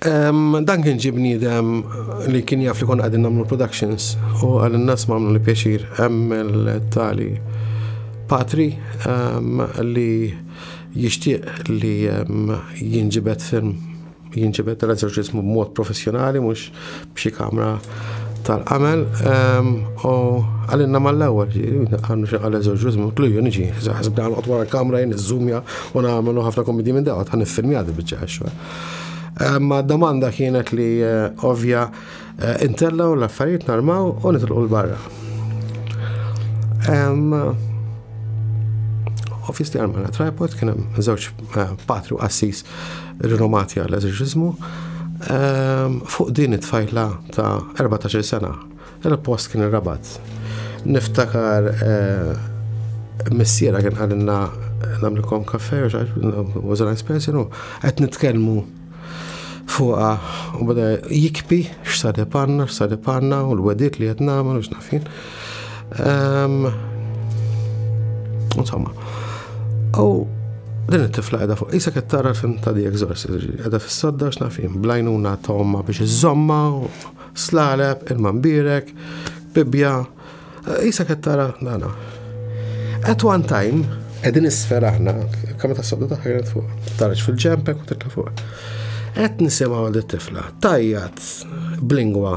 Dan kien ġibni li kien jaf li kon għadin namlu productions u għal-nas ma għamlu li pjaċir il-tali Patri li jishtiq li jinġibet film, jinġibet l-eżorċizmu b'mod professjonali, mux b'xi kamra tal-għamel u għalinna mal-ewwel għannu xi għal-eżorċizmu tluju niġi, ħasibna għal wara l-kamra jien iż-zoomja u nagħmlu ħafna komedi minn dawt ħan iffilmjadi biċċa. Ma domanda kienet li ovvja intellaw l-affarijiet narmaw u nitilqu l-barra. Obviously għarmana tripod kien hemm żewġ Patri u Assis rinomati għall-eżorċizmu. Fuq din it-tfajla ta' 14 sena, il-post kien ir-Rabat. Niftakar missiera kien għalinna namlikom kafe, was a nice person, u qed nitkellmu fuqa u bada jikbi x'sade panna u l-wedit li qed nagħmel u x'nafin. Insomma. U din it-tifla qiegħda fuq isa qed tara l-film ta' The Exorcist, qiegħda fis-sodda x'nafin, blajnuna ta' omma biex iżomma u slaleb, il-mambirek, bibja, isa qed tara dana. At one time, qegħdin isfel aħna, kamra tas-sodda tagħha kienet fuq, tarax fil-ġempek u titla' fuq. Qed nisimgħu għal it-tifla, tajjat b'lingwa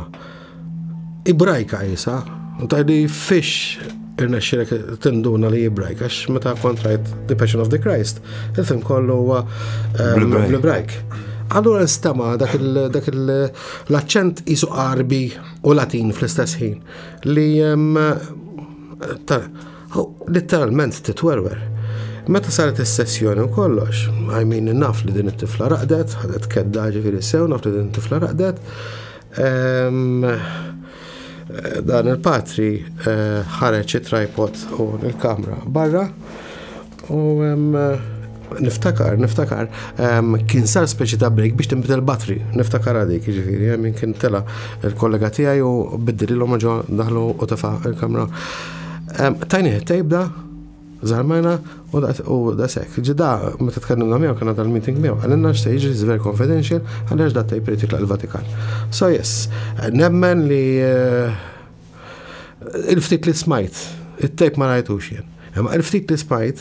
Ibrajka isa, u tajdi fix irnexxilek tinduna li Ibrajka, għax meta kontrajt The Passion of the Christ, il-film kollu huwa bl-Ibrajk. Allura nstema dak l-aċċent isu qarbi u Latin fl-istess ħin li letteralment titwerwer. Meta saret is-sessjoni u kollox, naf li din it-tifla raqdet, ħadet kedda ġifieri sew, naf li din it-tifla raqdet. Dan il-Patri ħareġ it-tripod u l-kamra barra u niftakar kien sar speċi ta' break biex tinbidel il-batri, niftakar għadik ġifieri, minn kien tela il-kollega tiegħi u biddililhom ġo daħlu u tefa' il-kamra. Tajni tejbda Zarmajna u da sekk. Ġida, meta tkellimna miegħu kien għadha l-meeting miegħu, għalinna x'tejġi is very confidential għaliex da tejp irid jitlaq il-Vatikan. So yes, nemmen li il-ftit li smajt, it-tejp ma rajtux jien. Imma il-ftit li smajt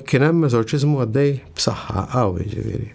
kien hemm eżorċiżmu għaddej b'saħħa qawwi ġifieri.